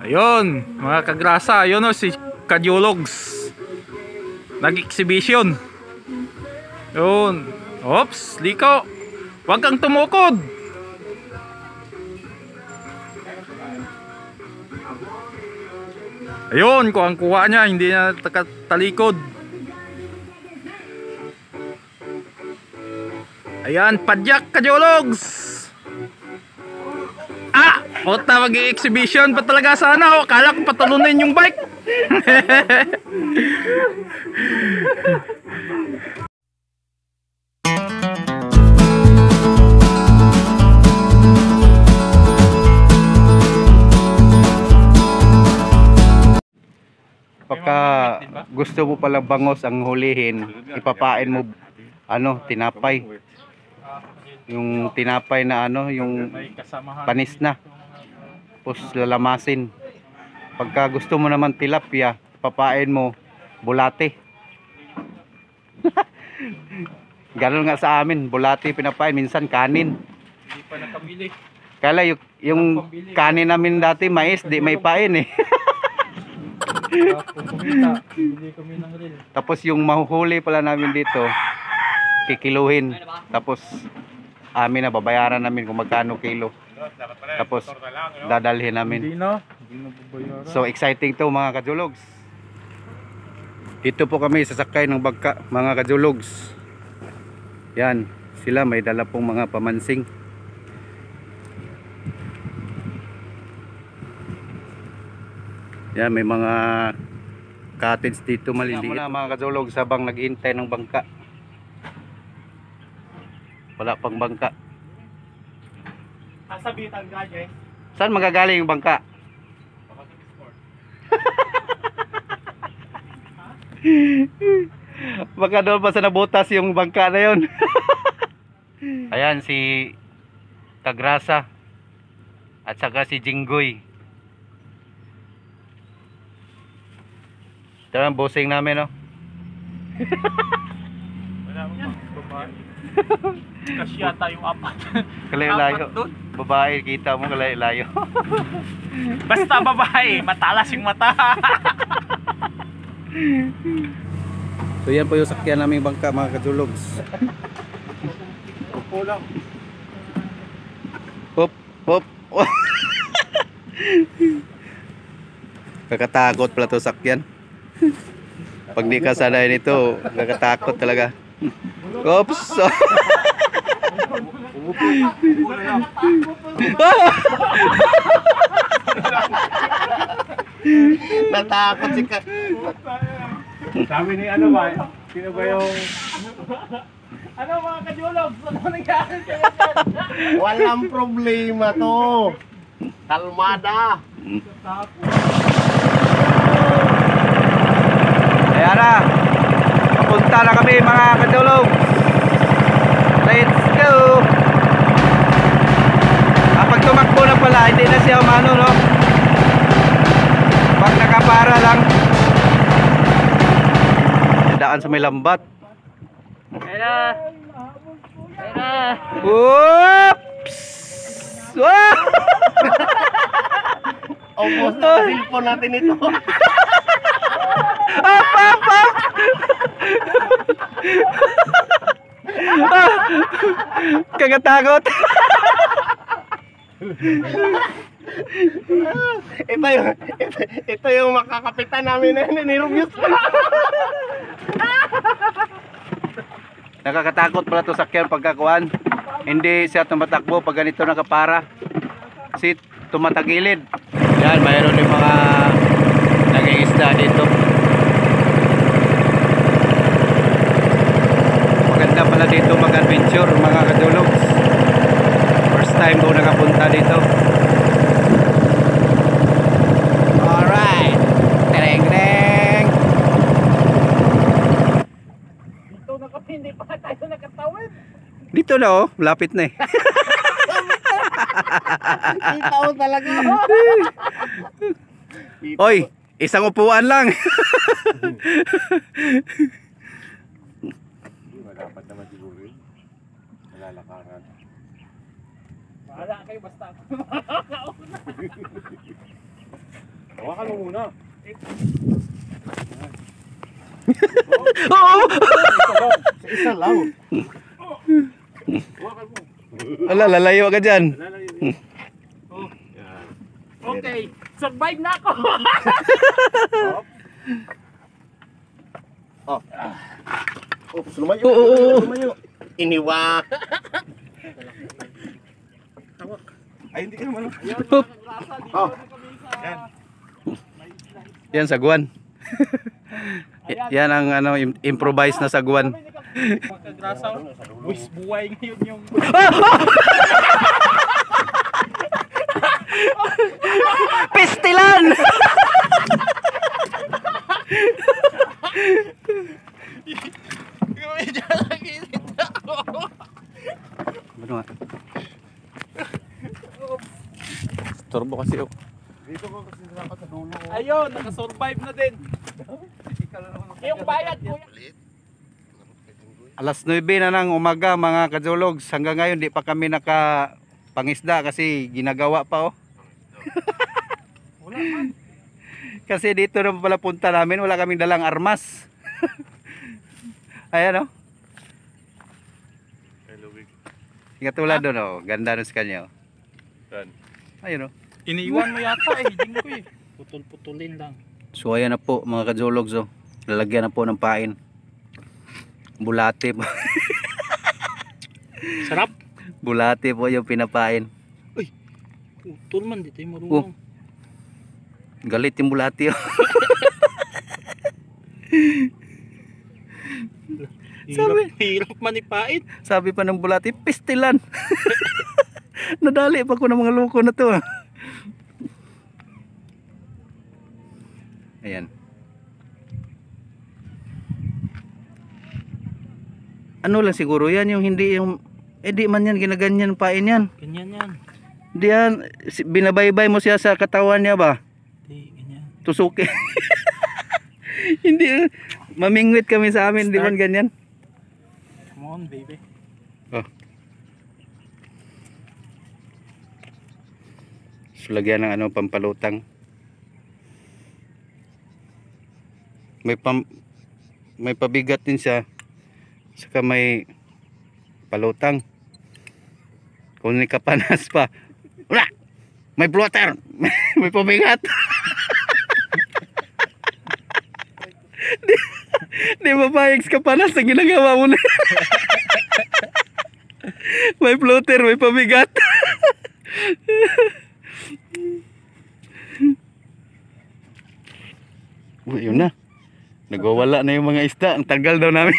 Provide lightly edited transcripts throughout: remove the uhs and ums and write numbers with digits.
Ayun, mga kagrasa, ayun o si Kadiologs. Nag-exhibition. Yun. Oops, liko. Huwag kang tumukod. Ayun, kung ang kuha niya, hindi na talikod. Ayan, padyak Kadiologs. Ah! Puta, mag-i-exhibition pa talaga sana. Akala ko patalunin yung bike. Pagka gusto mo pala bangos ang hulihin, ipapain mo tinapay. Yung tinapay na yung panis na. Tapos lalamasin. Pagka gusto mo naman tilapia, papain mo bulate. Ganun nga sa amin, bulate pinapain, minsan kanin. Hindi pa nakabili. Kaya yung kanin namin dati, mais, di may pain eh. Tapos yung mahuhuli pala namin dito, kikiluhin. Tapos amin na babayaran namin kung magkano kilo. Tapos dadalhin namin. So exciting to mga Kadiologs. Dito po kami sasakay ng bangka mga Kadiologs. Yan, sila may dala pong mga pamansing. Yan, may mga cottage dito maliliit. Muna mga Kadiologs habang naghihintay ng bangka. Wala pang bangka. Sasabitan ka, Jay. Saan magagaling yung bangka? Baka doon pa sa nabutas yung bangka na yun. Ayan si Kagrasa at saka si Jinggoy. Ito ang bossing namin, no? Wala mo babae. Kasi yata yung apat. Kalayo-layo. Babae, kita mo kalayo-layo. Basta babae, matalas yung mata. So yan po yung sakyan naming bangka mga Kadiologs. Upo lang. Hop, hop. Kakatakot pala to sakyan. Pag di ka sanay nito, kakatakot talaga. Oops. Natakot si Ka. Sabi ni ano ba? Sino ba yung ano mga Kadiologs? Ano nangyari sa inyo? Walang problema to. Kalmada. Ayan na. Papunta na kami mga Kadiologs. Let's go. Pag tumakbo na pala, hindi na siya umano, no? Pag nakapara lang, daan sa may lambat. Ayan na. Ayan na. Whoops! Wow! Almost na silpon natin ito. Up, up, up! Kagatakot. ito yung makakapitan namin na nirumyos. Nakakatakot pala to sakyan pagkakuan. Hindi siya tumatakbo pag ganito nakapara. Kasi tumatagilid. Yan, mayroon yung mga nangingisda dito. Maganda pala dito mag-adventure mga Kadiologs. First time ko nakapunta dito. Alright. Tereng tereng. Dito na kami, hindi pa tayo nakatawid. Dito na oh, lapit na eh. Kita mo talaga. Oy, isang upuan lang. Dapat naman siguro yun. Nalalakaran. Bahala kayo basta ako makakauna. Hawakan mo muna. Oo! Isa lang. Hawakan mo. Ala, lalayo ka dyan. Okay, survive na ako. Oh, lumayo. Oo. Lumayo. Iniwa. Ay, hindi ka naman. Oh. Yan. Yan, sagwan. Yan ang ano, improvise na sagwan. Magkagrasaw. Wis buhay ngayon yung... Pistilan! Ano nga? Turbo kasi oh. Dito ko kasi dapat sa dulo. Ayun, nakasurvive na din. Yung bayad, kuya. Alas 9 na ng umaga mga kajologs. Hanggang ngayon di pa kami nakapangisda kasi ginagawa pa oh. Wala man. Kasi dito na pala punta namin, wala kaming dalang armas. Ayan oh. Katulad doon oh, ganda nun sa kanya oh. Ayun oh. Iniwan mo yata eh, hindi ko eh. Putol-putulin lang. So ayan na po mga kajologs oh. Lalagyan na po ng pain. Bulate po. Sarap. Bulate po yung pinapain. Putol man, dito yung marunong. Galit yung bulate oh. Hirap manipain. Sabi pa ng bulate, pistilan. Nadali pa ko ng mga loko na to. Ayan. Ano lang siguro yan, yung hindi yung di man yan ginaganyan pain yan. Ganyan yan. Di yan binabaybay mo siya sa katawan niya ba? Di, ganyan. Tusukin. Hindi mamingwit kami sa amin, di man ganyan. Come on, baby. Oh. So, lagyan ng ano, pampalutang. May pabigat din siya. Saka may palutang. Kung may kapanas pa. Wala! May blotter! May pabigat! Di mapayag sa kapanas ang ginagawa mo na. May floater, may pabigat. Yun na. Nagwawala na yung mga isda. Ang tagal daw namin.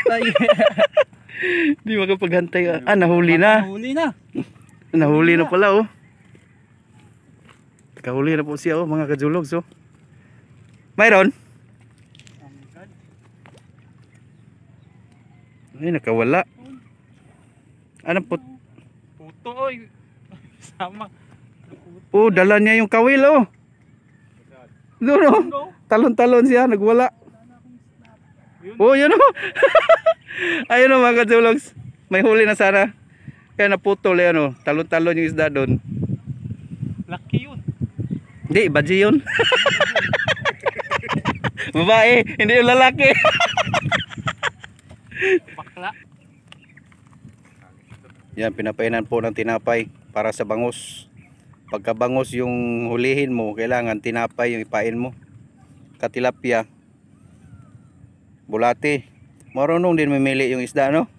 Di makapaghantay. Nahuli na. Nahuli na. Nahuli na pala oh. Kahuli na po siya oh mga kajologs oh. Mayroon? Ay nakawala. Ano po? Puto oy. Sama. Oh dala niya yung kawil oh. Doon oh. Talon-talon siya nagwala. Oh yun oh. Ayun oh mga kajologs. May huli na sana. Kaya naputol yan oh. Talon-talon yung isda doon. Lucky yun. Hindi, badji yun. Babae, hindi yung lalaki. Bakla. Yan, pinapainan po ng tinapay para sa bangus. Pagka bangus yung hulihin mo, kailangan tinapay yung ipain mo. Katilapia, bulate. Marunong din mamili yung isda, no?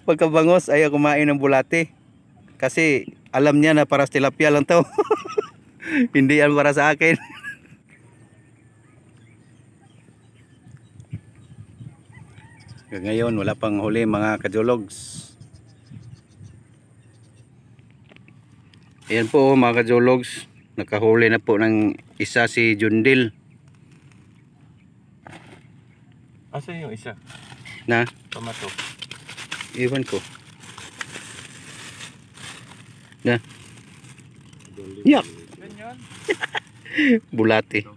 Pagka bangus, ayaw kumain ng bulate. Kasi alam niya na para sa tilapia lang to. Hindi yan para sa akin. Ngayon wala pang huli mga kajologs. Ayan po mga kajologs. Nakahuli na po ng isa si Jundil. Asan yung isa? Na? Tomato. Iwan ko. Na? Yak! Ganyan. Bulate.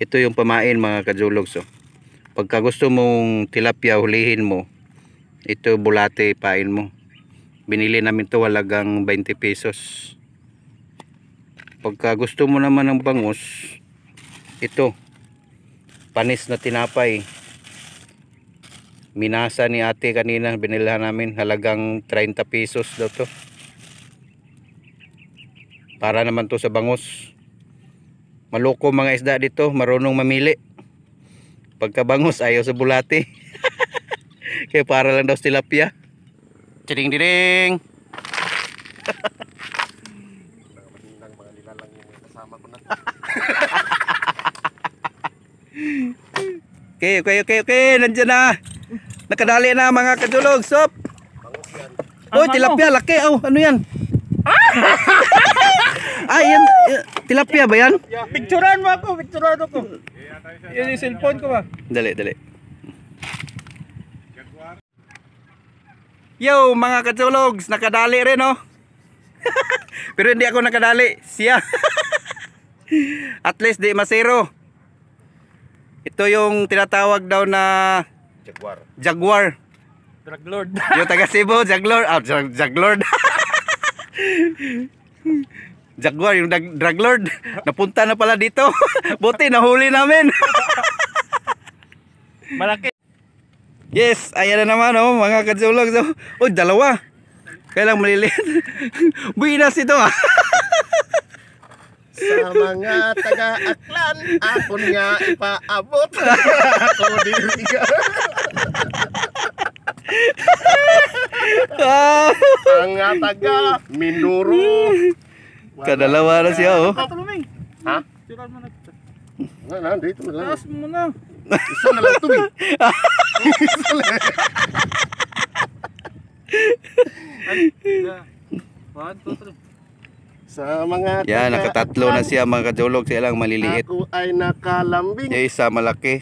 Ito yung pamain mga kajologs. Oh. Pagka gusto mong tilapia hulihin mo, ito bulate pain mo. Binili namin to halagang 20 pesos. Pagka gusto mo naman ng bangus, ito, panis na tinapay. Minasa ni ate kanina, binilhan namin, halagang 30 pesos daw to. Para naman to sa bangus. Maloko mga isda dito, marunong mamili. Pagka bangus, ayaw sa bulate. Kaya para lang daw sa tilapia. Tiding-diding! Okay, nandiyan na. Nakadali na mga kajulog, sop. Oh, tilapia, laki. Oh, ano yan? Yan, tilapia ba yan? Picturean mo ako, picturean ako. Yun yung cellphone ko ba? Dali. Yo, mga kajologs, nakadali rin, oh. Pero hindi ako nakadali, siya. At least di masero. Ito yung tinatawag daw na Jaguar. Drug lord. Yung taga Cebu, Jaglord. Jaglord. Jaguar, yung drug lord. Napunta na pala dito. Buti, nahuli namin. Malaki. Yes, ayan na naman, oh, mga kajulog. Oh, dalawa. Kailang maliliit. Buinas ito, ah. Sa mga taga-aklan, ako nga ipaabot. Ako diri ka. Ang taga Mindoro. Kadalawa na siya, oh. Tuluming. Ha? Picturean mo na. Wala, dito na lang. Taas mo na. Isa na lang tuloy. Isa lang. 1, 2, 3. Sa mga Yan, nakatatlo na siya, mga kajulog. Siya lang maliliit. ako ay nakalambing. Yung isa malaki.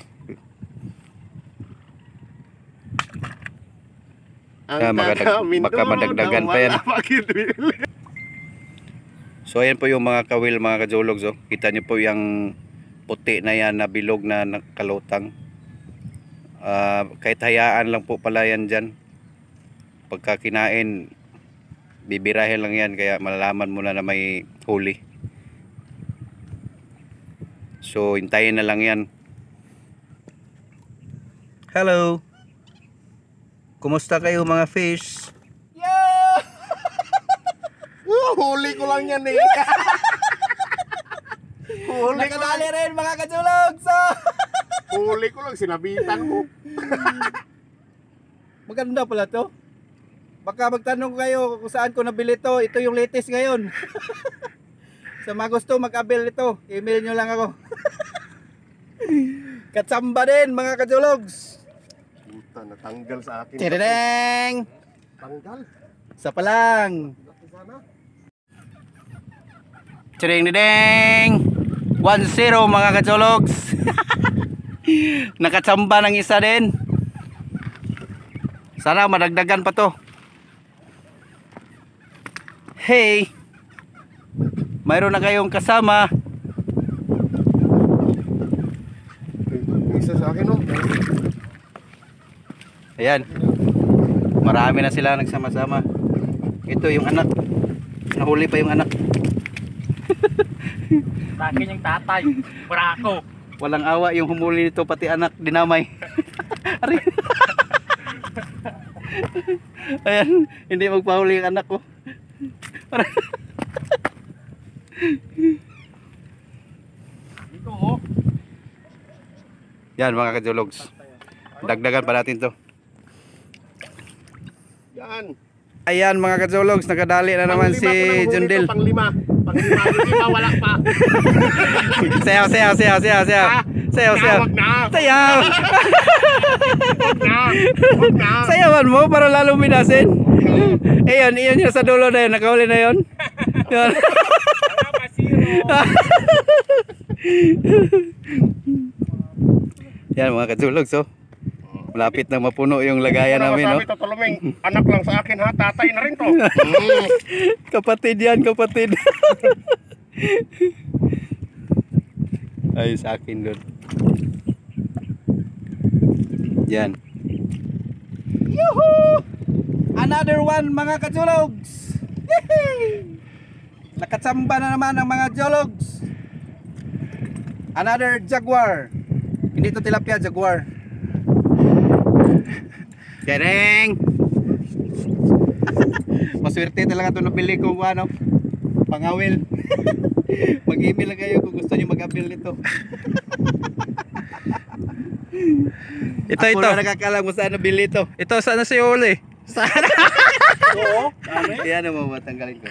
Ang baka Mindoro madagdagan na pa yan. wala makibili. So ayan po yung mga kawil, mga kajulog. So, kita niyo po yung puti na yan na bilog na kalutang. Kahit hayaan lang po pala yan dyan. Pagka kinain, bibirahin lang yan. Kaya malalaman mo na may huli. So hintayin na lang yan. Hello! Kumusta kayo mga fish? Huli ko lang yan eh. Huli ko lang. Nakadali rin mga kajulog! So, Huli ko lang, sinabitan mo. maganda pala to. Baka magtanong kayo kung saan ko nabili to. Ito yung latest ngayon. Sa mga gusto mag-abil ito, email nyo lang ako. Katsamba din mga kajulogs. Puta, natanggal sa akin. Tidideng! Tanggal. Isa pa lang. Sana. Tidideng! 1-0 mga kajulogs. Nakatsamba ng isa din. Sana madagdagan pa to. Hey, mayroon na kayong kasama. Isa sa akin, no? Ayan, marami na sila nagsama-sama. Ito yung anak. Nahuli pa yung anak. Sa akin yung tatay. Brako. Walang awa yung humuli nito, pati anak dinamay. Ari. Ayan, hindi magpahuli yung anak ko. Dito, oh. Yan mga kajulogs. Dagdagan pa natin to. Yan. Ayan mga kajulogs, nakadali na naman si Jundel. Panglima. Panglima. Yung iba wala pa. Sayaw. Wag na. Sayaw. Wag na. Sayawan mo para lalo minasin. Ayan, iyon yung sa dulo na yun. Nakahuli na yun. Yun. Yan mga katulog. So, malapit na mapuno yung lagayan namin. No? Sabi to, Tuluming, anak lang sa akin ha. Tatay na rin to. Kapatid yan, kapatid. Ay, sa akin doon. Yan. Yuhu! Another one mga kajulogs. Nakatsamba na naman ang mga jologs. Another jaguar. Hindi to tilapia, jaguar. Tereng. Maswerte talaga ito nabili kung ano, pangawil. Mag-email lang kayo kung gusto nyo mag-avail nito. Ito, Ako ito. na nakakalam kung saan nabili ito. Ito, sana si Uli. Oo. Yan ang mamatanggalin ko.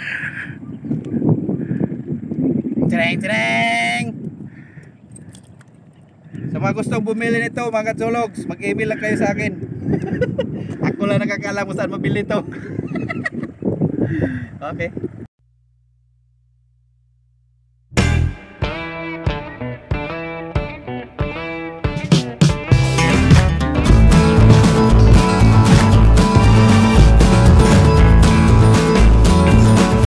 Tereng! Sa mga gustong bumili nito, mga jologs, mag-email lang kayo sa akin. Ako lang nakakalam kung saan mabili ito. Okay.